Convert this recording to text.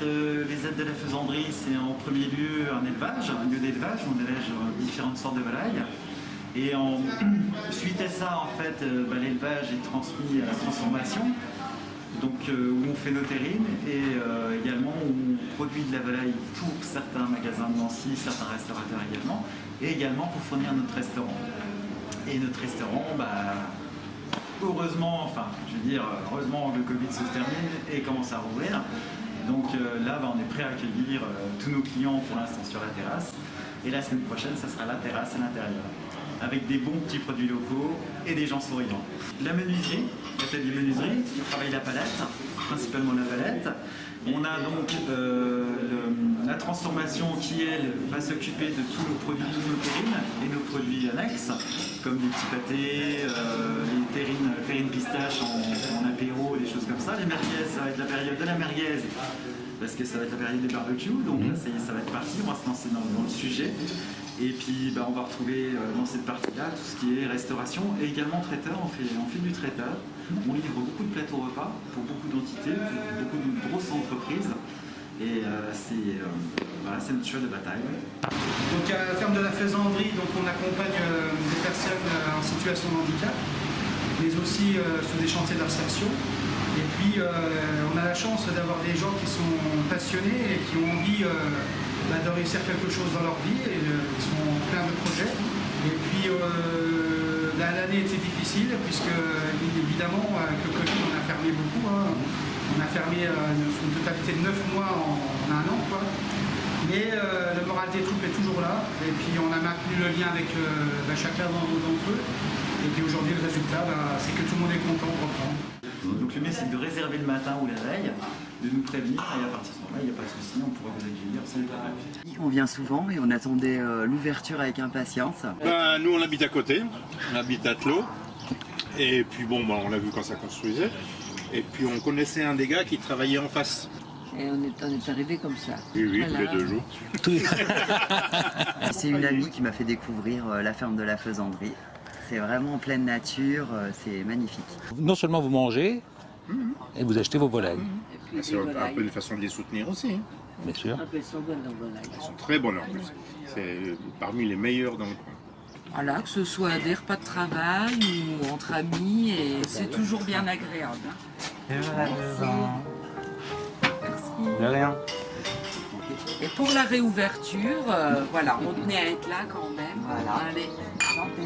les aides de la faisanderie, c'est en premier lieu un élevage, un lieu d'élevage où on élève différentes sortes de volailles. Et suite à ça, en fait, l'élevage est transmis à la transformation, donc où on fait nos terrines et également où on produit de la volaille pour certains magasins de Nancy, certains restaurateurs également, et également pour fournir notre restaurant. Et notre restaurant, heureusement, heureusement le Covid se termine et commence à rouvrir. Donc là, on est prêt à accueillir tous nos clients pour l'instant sur la terrasse. Et la semaine prochaine, ça sera la terrasse à l'intérieur, avec des bons petits produits locaux et des gens souriants. La menuiserie, l'atelier menuiserie, on travaille la palette, principalement la palette. On a donc la transformation qui, elle, va s'occuper de tous nos produits, toutes nos terrines et nos produits annexes, comme des petits pâtés, les terrines pistaches en apéro, des choses comme ça. Les merguez, ça va être la période de la merguez, parce que ça va être la période des barbecues, donc là, ça va être parti, on va se lancer dans le sujet. Et puis on va retrouver dans cette partie-là tout ce qui est restauration et également traiteur, on fait du traiteur. On livre beaucoup de plateaux repas pour beaucoup d'entités, pour beaucoup de grosses entreprises. Et c'est notre cheval de bataille. Donc à la ferme de la Faisanderie, donc on accompagne des personnes en situation de handicap, mais aussi sur des chantiers d'insertion. Et puis on a la chance d'avoir des gens qui sont passionnés et qui ont envie de réussir quelque chose dans leur vie et qui sont plein de projets. Et puis l'année était difficile puisque évidemment avec le Covid on a fermé beaucoup. On a fermé une totalité de 9 mois en un an. Mais le moral des troupes est toujours là. Et puis on a maintenu le lien avec chacun d'entre eux. Et puis aujourd'hui le résultat, c'est que tout le monde est content de reprendre. Donc le mieux c'est de réserver le matin ou la veille, de nous prévenir et à partir de ce moment-là, il n'y a pas de souci, on pourra vous accueillir sans problème. On vient souvent et on attendait l'ouverture avec impatience. Nous on habite à côté, on habite à Tlot. Et puis on l'a vu quand ça construisait. Et puis on connaissait un des gars qui travaillait en face. Et on est arrivé comme ça. Oui, Voilà. tous les 2 jours. C'est une amie qui m'a fait découvrir la ferme de la Faisanderie. C'est vraiment en pleine nature, c'est magnifique. Non seulement vous mangez, et vous achetez vos volailles. Et puis C'est des un volailles. peu une façon de les soutenir aussi. Bien sûr. Ah, ben, elles sont bonnes, nos volailles. Ils sont très bonnes en plus. C'est parmi les meilleurs dans le coin. Voilà, que ce soit des repas de travail ou entre amis, et c'est toujours bien agréable. De rien. Et pour la réouverture, voilà, on tenait à être là quand même. Voilà. Allez, Santé.